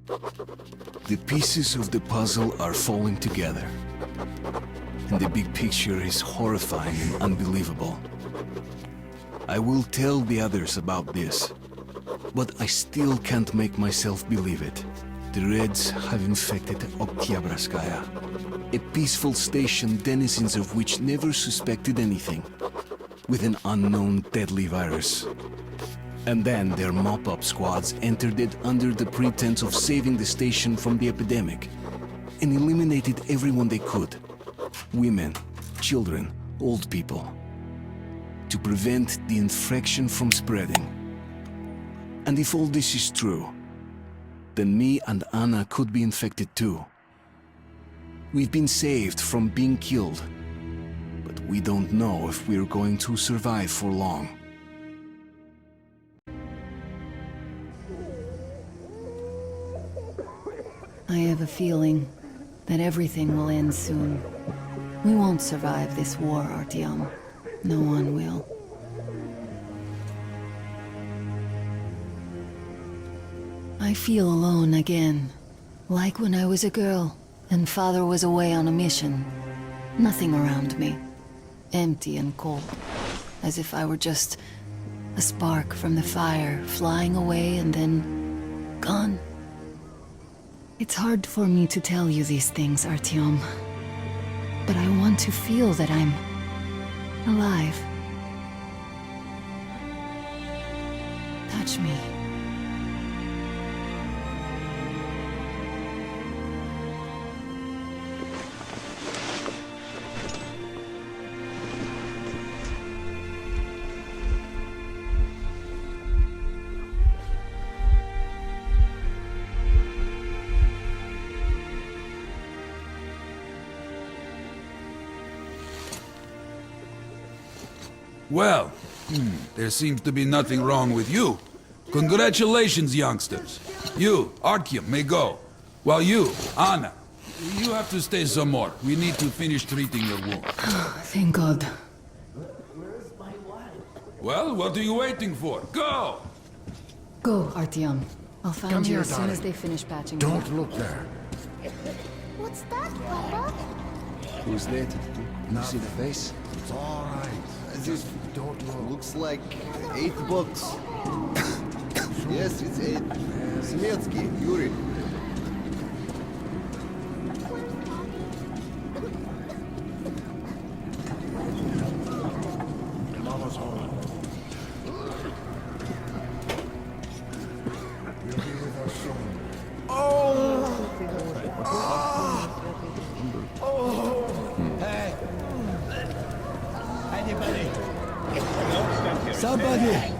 The pieces of the puzzle are falling together. And the big picture is horrifying and unbelievable. I will tell the others about this, but I still can't make myself believe it. The Reds have infected Oktyabrskaya, a peaceful station denizens of which never suspected anything, with an unknown deadly virus. And then their mop-up squads entered it under the pretense of saving the station from the epidemic, and eliminated everyone they could. Women, children, old people. To prevent the infection from spreading. And if all this is true, then me and Anna could be infected too. We've been saved from being killed, but we don't know if we're going to survive for long. I have a feeling that everything will end soon. We won't survive this war, Artyom. No one will. I feel alone again. Like when I was a girl, and Father was away on a mission. Nothing around me. Empty and cold. As if I were just a spark from the fire, flying away and then gone. It's hard for me to tell you these things, Artyom. But I want to feel that I'm alive. Touch me. Well, there seems to be nothing wrong with you. Congratulations, youngsters. You, Artyom, may go. While you, Anna, you have to stay some more. We need to finish treating your wound. Thank God. Well, what are you waiting for? Go! Go, Artyom. I'll find Come you here, as soon as darling. they finish patching. Don't look there. What's that, Papa? Who's that? You see the face? It's all right. Just don't look. looks like 8 bucks. Yes, it's 8. Semetsky, Yuri. Mama's home. You'll be with us soon. Somebody!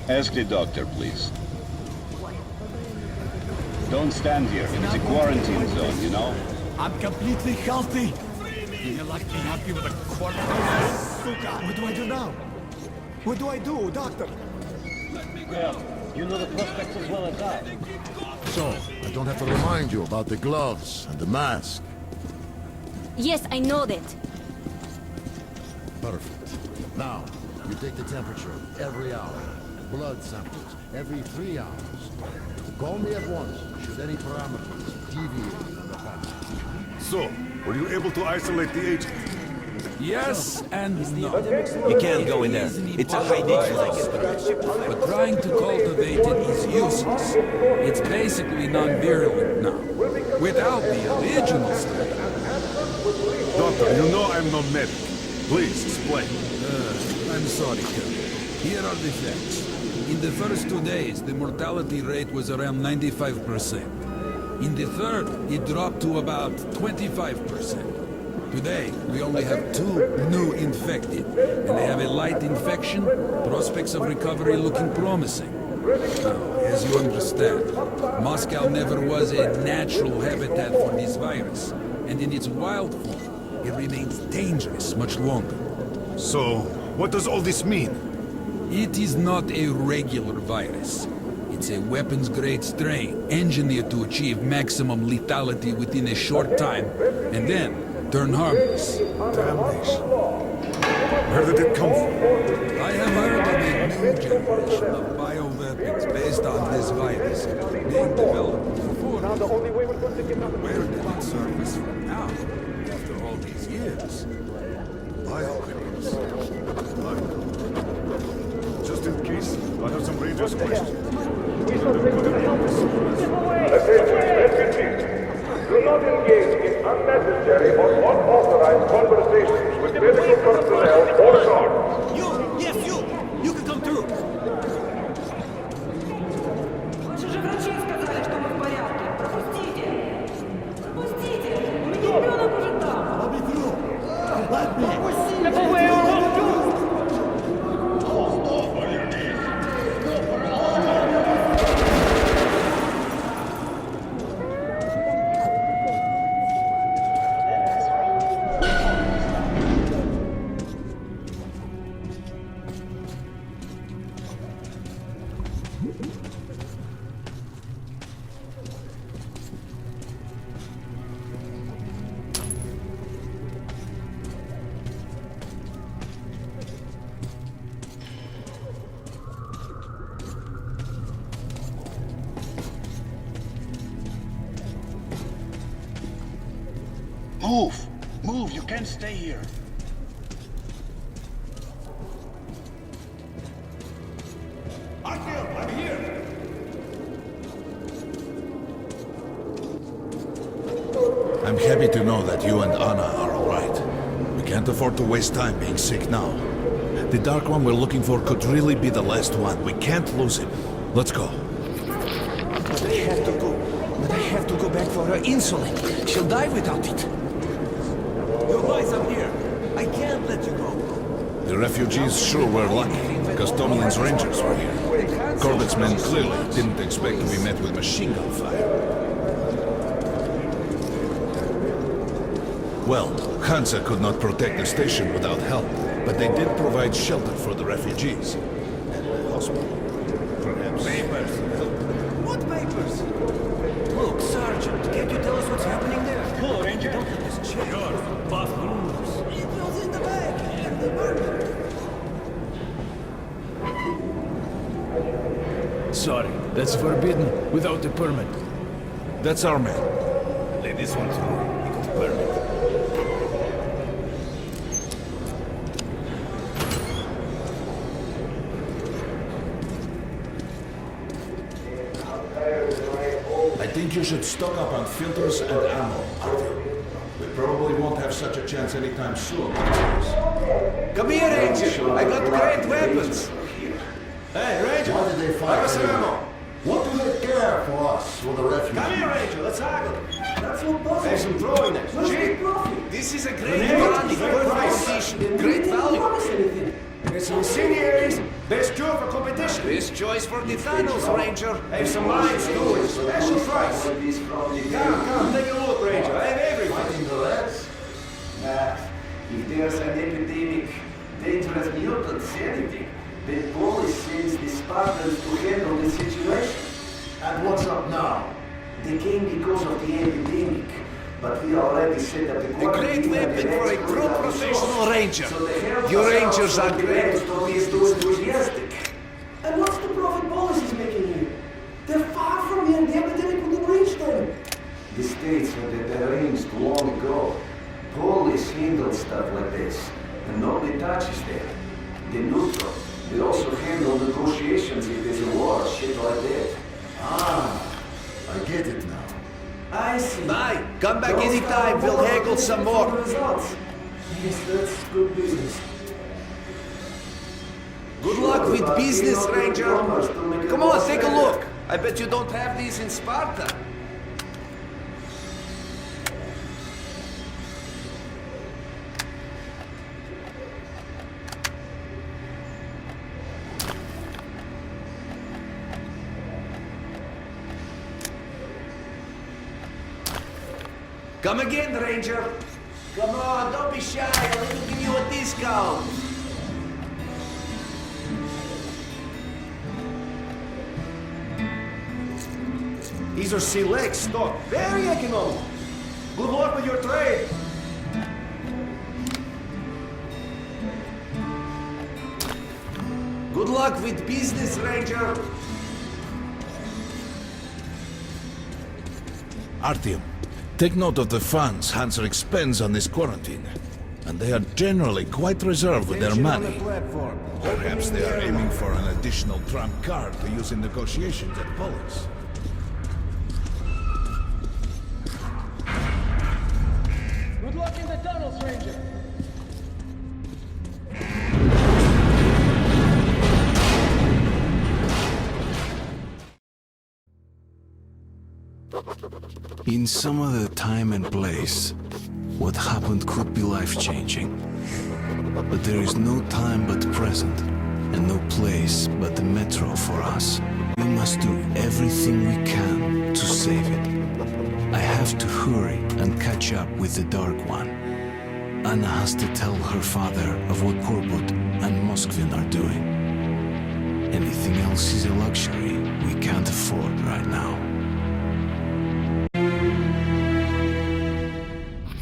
Ask the doctor, please. Don't stand here. It's a quarantine zone, you know? I'm completely healthy. You like me happy with a quarter of What do I do now? What do I do, doctor? Well, you know the prospects as well as I. So, I don't have to remind you about the gloves and the mask. Yes, I know that. Perfect. Now, you take the temperature every hour. Blood samples every 3 hours. Call me at once should any parameters deviate from the pattern. So, were you able to isolate the agent? Yes and no. You can't go in there. It's a high-nature thing. But trying to cultivate it is useless. It's basically non-virulent now. Without the original strain. Doctor, you know I'm no medic. Please, explain. I'm sorry, Colonel. Here are the facts. In the first 2 days, the mortality rate was around 95%. In the third, it dropped to about 25%. Today, we only have 2 new infected, and they have a light infection, prospects of recovery looking promising. Now, as you understand, Moscow never was a natural habitat for this virus, and in its wild form, it remains dangerous much longer. So, what does all this mean? It is not a regular virus. It's a weapons-grade strain, engineered to achieve maximum lethality within a short time, and then turn harmless. Damnation. Where did it come from? I have heard of a new generation of bioweapons based on this virus being developed before. Where did it surface from now, after all these years? Bioweapons. Just in case, I have some Rangers questions. Do not engage in unnecessary or unauthorized conversations with medical personnel or guards. Yes, you can come through. Ваши же врачи сказали, что мы в порядке. Пропустите. Пропустите. У меня ребенок уже там. Move, you can't stay here. I'm here. I'm happy to know that you and Anna are all right. We can't afford to waste time being sick now. The Dark One we're looking for could really be the last one. We can't lose him. Let's go. But I have to go back for her insulin. She'll die without it. You guys up here. I can't let you go. The refugees sure were lucky, because Tomlin's Rangers were here. Corbett's men clearly didn't expect to be met with machine gun fire. Well, Hansa could not protect the station without help, but they did provide shelter for the refugees. And a hospital. Perhaps. Papers. What papers? Look, Sergeant, can't you tell us what's happening there? Hello, Ranger. Don't let this check. Yours, bathrooms. It was in the bag. The murder. Sorry, that's forbidden without a permit. That's our man. Let this one through. You got a permit. I think you should stock up on filters and ammo, Arthur. We probably won't have such a chance anytime soon. Come here, Ranger. I got great weapons. Hey, Ranger. Why did they Have fight us some here? ammo. What do they care for us, for the refugees? Come here, Ranger. Let's haggle. That's no possible. There's some throwing next. Where's the Cheap. profit? This is a great product. Good price. Great value. There's some incendiaries. Best cure for competition. Best choice for the tunnels, Ranger. Have some mines too. Special price. Come, take a look, Ranger. I have everything. Fighting the reds? If there's an epidemic, dangerous mutants, anything, then Polish sends the Spartans to handle the situation. And what's up now? They came because of the epidemic, but we already set up the A great quarantine weapon and for a the true rest professional ranger. So they help Your us rangers out, are so the great. rest don't be too enthusiastic. And what's the profit Polish is making here? They're far from here. The epidemic wouldn't reach them. The states had it arranged long ago. Polish handle stuff like this, and nobody touches them. They're neutral. They also handle negotiations if there's a war, shit like that. Ah, I get it now. I see. Bye. Come back Those anytime. guys We'll want haggle to some get more. results. Yes, that's good business. Good luck with business, Ranger. Come on, take a look. I bet you don't have these in Sparta. Come again, Ranger. Come on, don't be shy. I'll even give you a discount. These are select stock. Very economical. Good luck with your trade. Good luck with business, Ranger. Artyom, take note of the funds Hanser expends on this quarantine. And they are generally quite reserved with their money. Perhaps they are aiming for an additional trump card to use in negotiations at Polis. Good luck in the tunnels, Ranger. In some other time and place, what happened could be life-changing. But there is no time but present, and no place but the metro for us. We must do everything we can to save it. I have to hurry and catch up with the Dark One. Anna has to tell her father of what Korbut and Moskvin are doing. Anything else is a luxury we can't afford right now.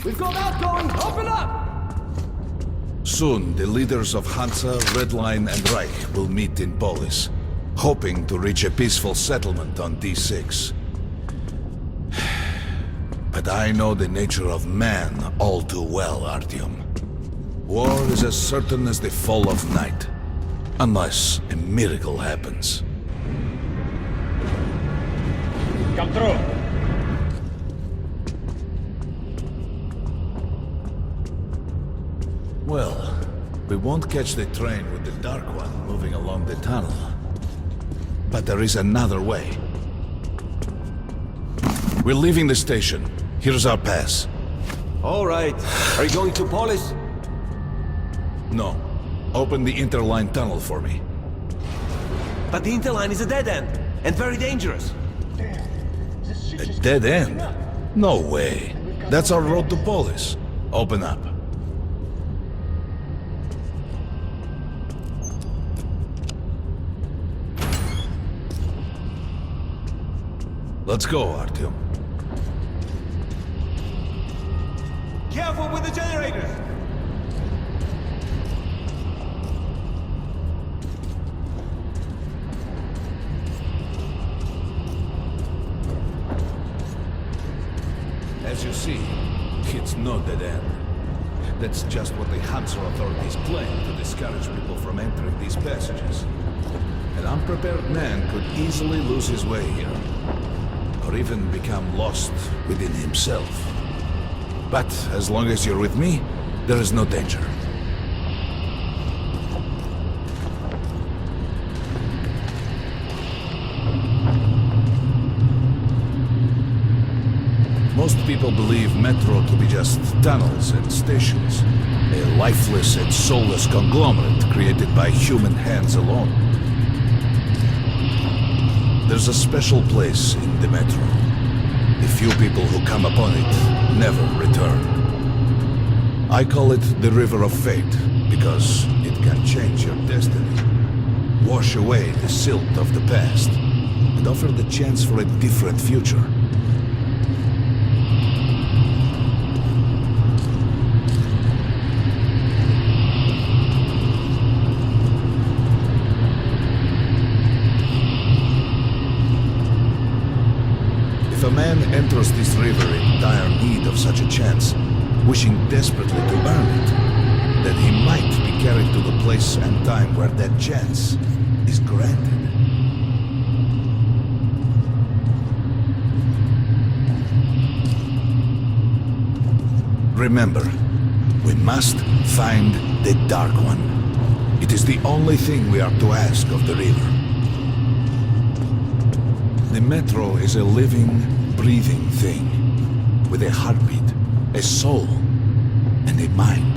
We've got outgoing! Open up! Soon, the leaders of Hansa, Red Line, and Reich will meet in Polis, hoping to reach a peaceful settlement on D6. But I know the nature of man all too well, Artyom. War is as certain as the fall of night, unless a miracle happens. Come through. Well, we won't catch the train with the Dark One moving along the tunnel. But there is another way. We're leaving the station. Here's our pass. All right. Are you going to Polis? No. Open the interline tunnel for me. But the interline is a dead end, and very dangerous. A dead end? No way. That's our road to Polis. Open up. Let's go, Artyom. Careful with the generators! As you see, it's no dead end. That's just what the Hansa authorities claim to discourage people from entering these passages. An unprepared man could easily lose his way here, or even become lost within himself. But as long as you're with me, there is no danger. Most people believe Metro to be just tunnels and stations, a lifeless and soulless conglomerate created by human hands alone. There's a special place in the Metro. The few people who come upon it never return. I call it the River of Fate, because it can change your destiny, wash away the silt of the past, and offer the chance for a different future. If a man enters this river in dire need of such a chance, wishing desperately to earn it, then he might be carried to the place and time where that chance is granted. Remember, we must find the Dark One. It is the only thing we are to ask of the river. The Metro is a living, breathing thing, with a heartbeat, a soul, and a mind.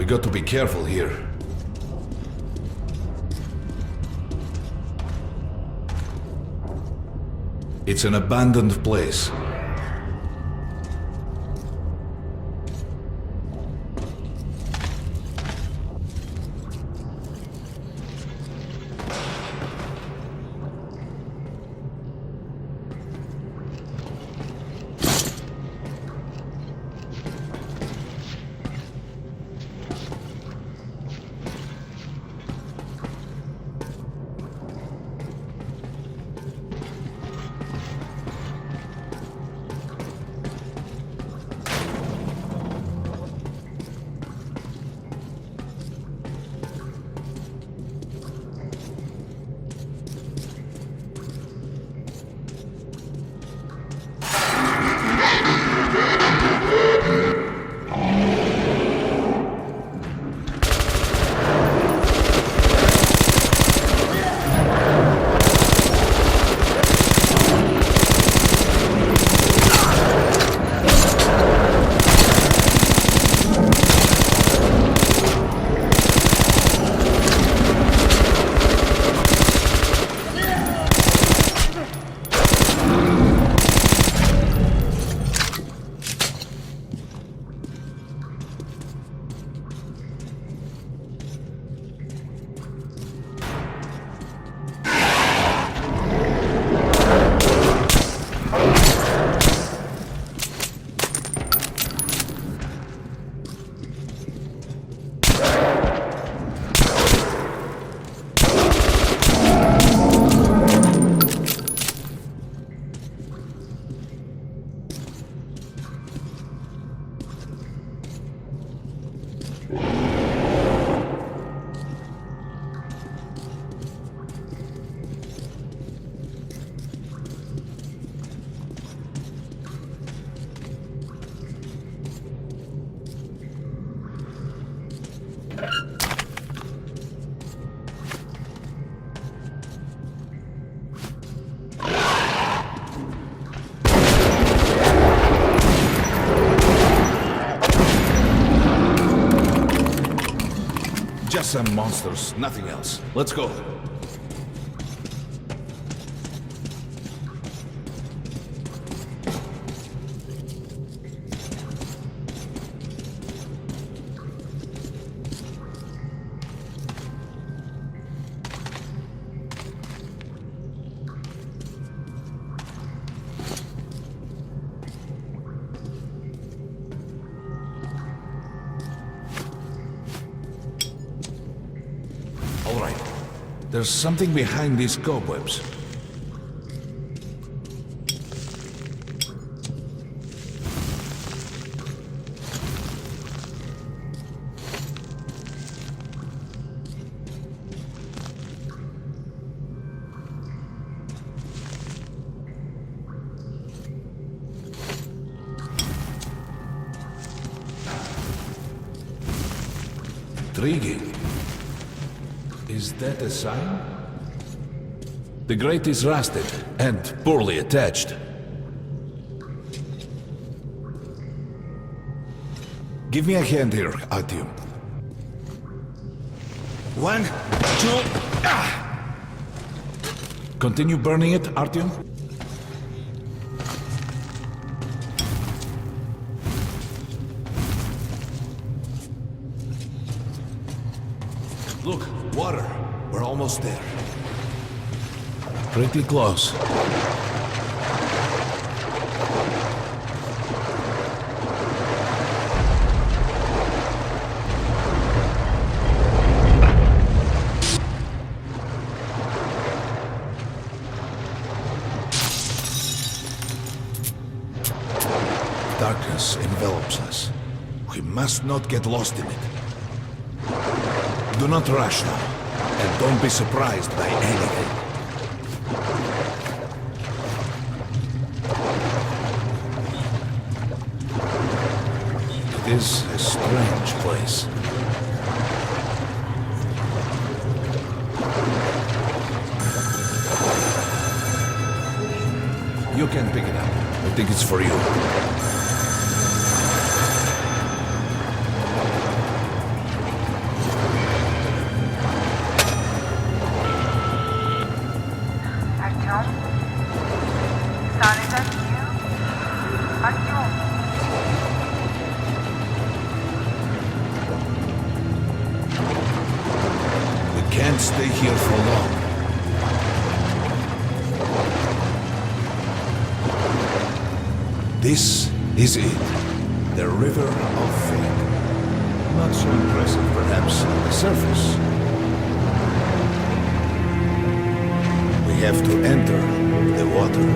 got to be careful here. It's an abandoned place. Just some monsters, nothing else. Let's go. There's something behind these cobwebs. Intriguing. Is that a sign? The grate is rusted and poorly attached. Give me a hand here, Artyom. 1, 2, ah! Continue burning it, Artyom. Look, water. We're almost there. Pretty close. Darkness envelops us. We must not get lost in it. Do not rush now, and don't be surprised by anything. It is a strange place. You can pick it up. I think it's for you. stay here for long. This is it. The River of Fate. Not so impressive, perhaps, on the surface. We have to enter the water.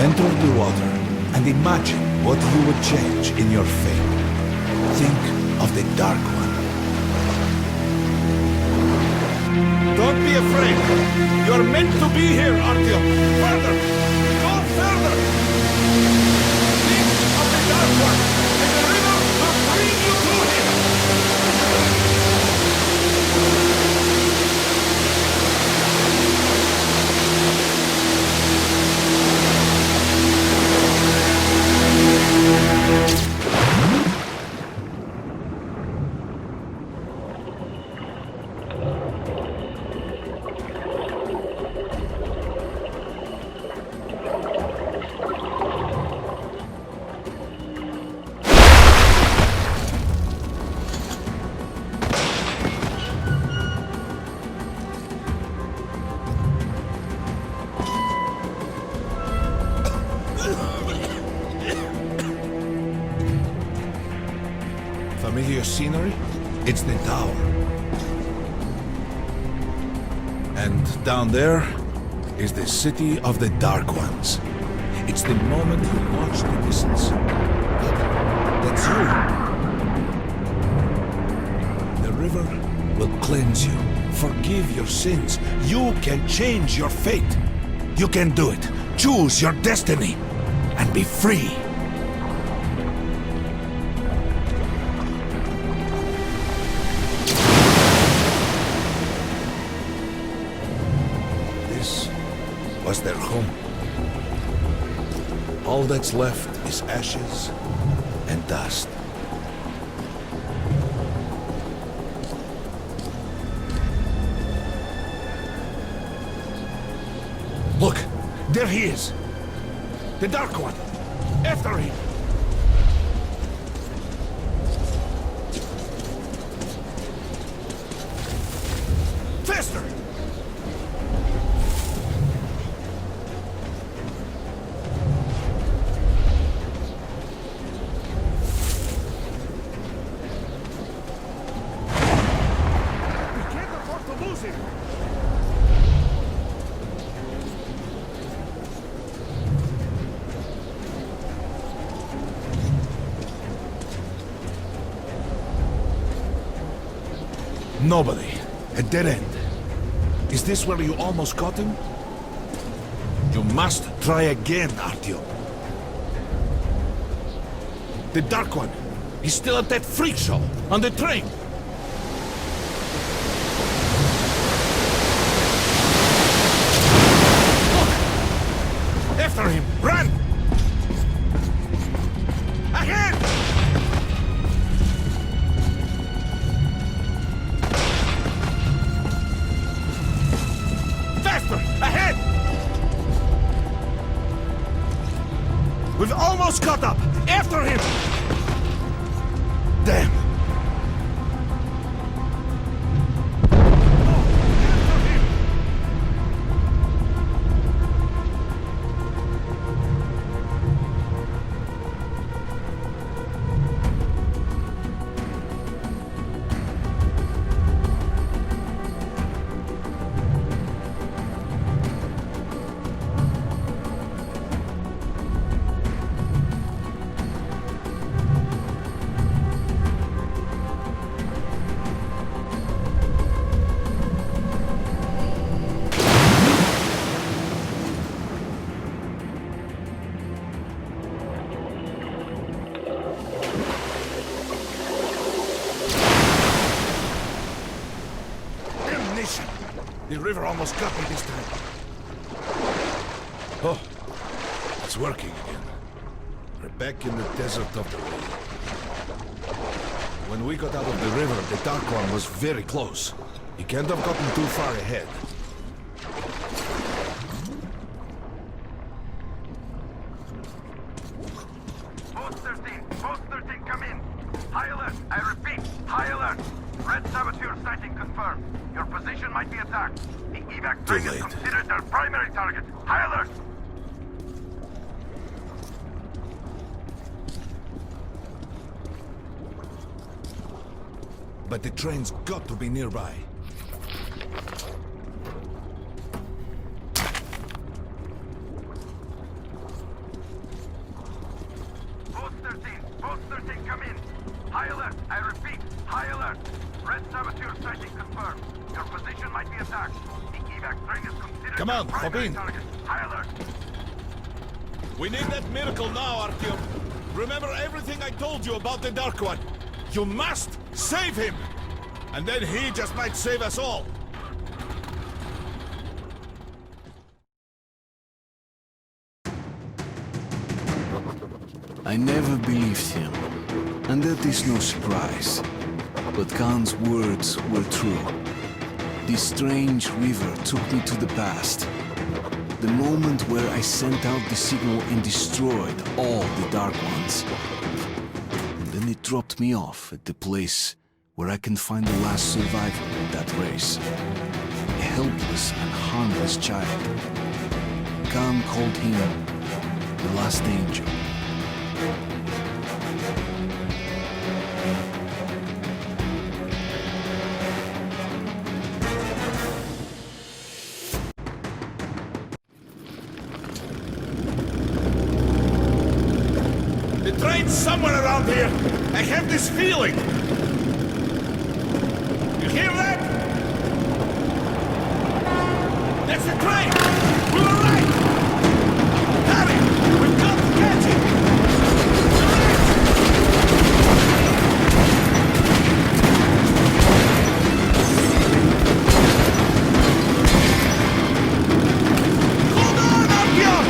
Enter the water and imagine what you would change in your fate. Think of the Dark One. Don't be afraid. You're meant to be here, Artyom. Further! Go further! Think of the Dark One, and the river will bring you to him! Familiar scenery? It's the tower. And down there is the city of the Dark Ones. It's the moment you watch the distance. That's you. The river will cleanse you, forgive your sins. You can change your fate. You can do it. Choose your destiny and be free. Was their home. All that's left is ashes and dust. Look, there he is. The Dark One. After him. Faster! Nobody. A dead end. Is this where you almost caught him? You must try again, Artyom. The Dark One. He's still at that freak show on the train. Look! After him! Run! Ahead! Ahead! We've almost caught up! After him! Damn! The river almost got me this time. Oh, it's working again. We're back in the desert of the Red. When we got out of the river, the Dark One was very close. He can't have gotten too far ahead. Post 13, post Red saboteur sighting confirmed. Your position might be attacked. The evac Too train is late. considered their primary target. High alert! But the train's got to be nearby. Post 13, come in. High alert, I repeat, high alert. Red saboteur sighting confirmed. Your position might be attacked. The evac train is considered Come on, their primary hop in. target. High alert! We need that miracle now, Artyom. Remember everything I told you about the Dark One. You must save him! And then he just might save us all. I never believed him, and that is no surprise. But Khan's words were true. This strange river took me to the past. The moment where I sent out the signal and destroyed all the Dark Ones. And then it dropped me off at the place where I can find the last survivor of that race. A helpless and harmless child. Khan called him the last angel. The train's somewhere around here. I have this feeling. You hear that? That's the train! We were right! Harry, we've got to catch it! Hold on, Artyom!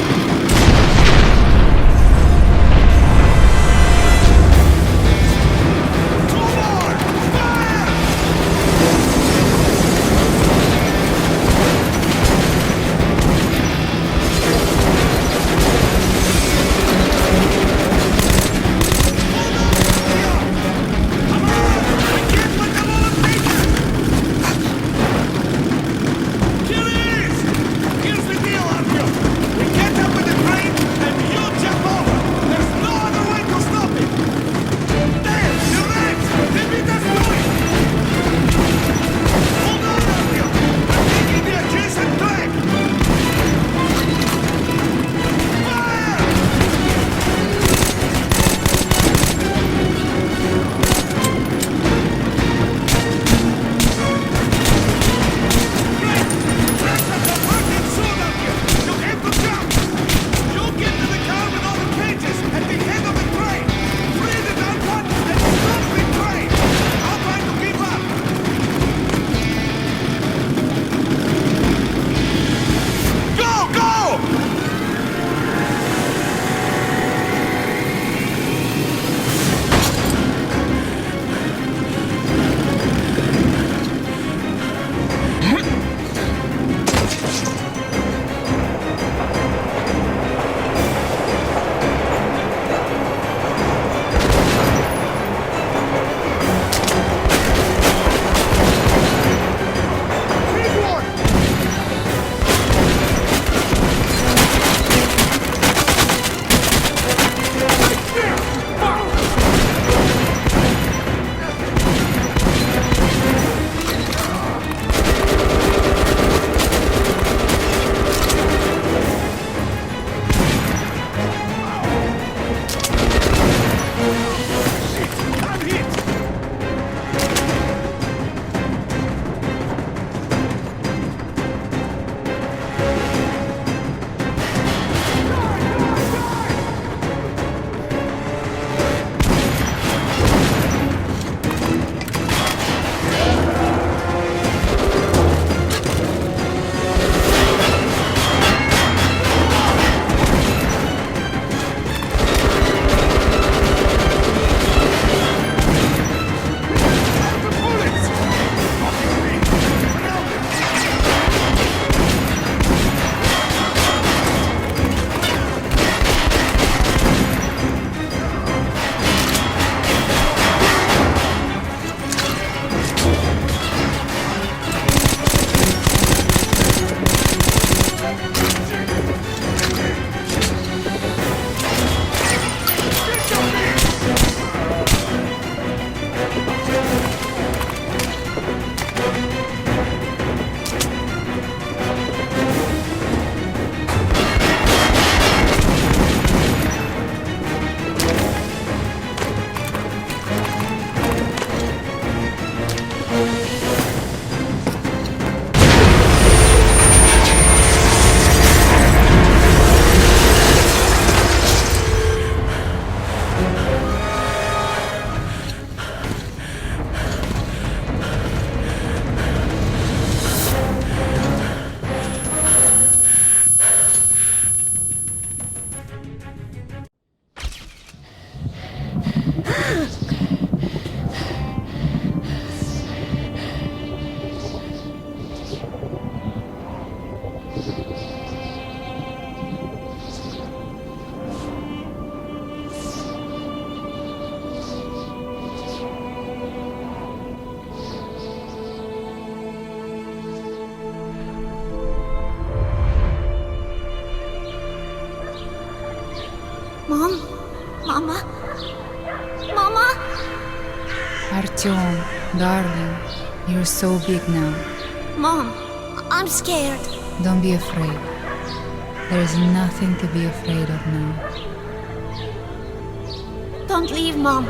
Mom? Mama? Mama? Artyom, darling, you're so big now. Mom, I'm scared. Don't be afraid. There's nothing to be afraid of now. Don't leave, Mom.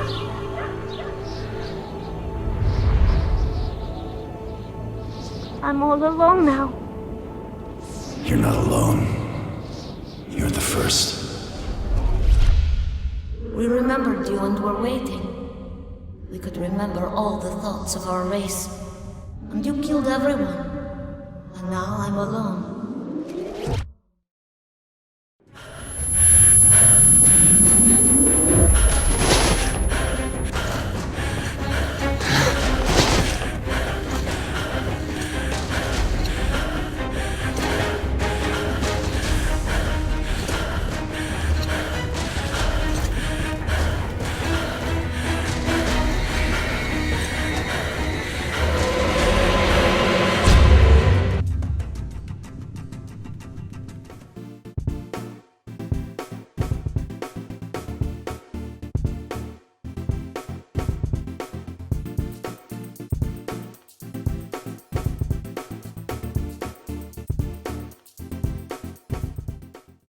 I'm all alone now. You're not alone. You're the first. We remembered you and were waiting. We could remember all the thoughts of our race. And you killed everyone. And now I'm alone.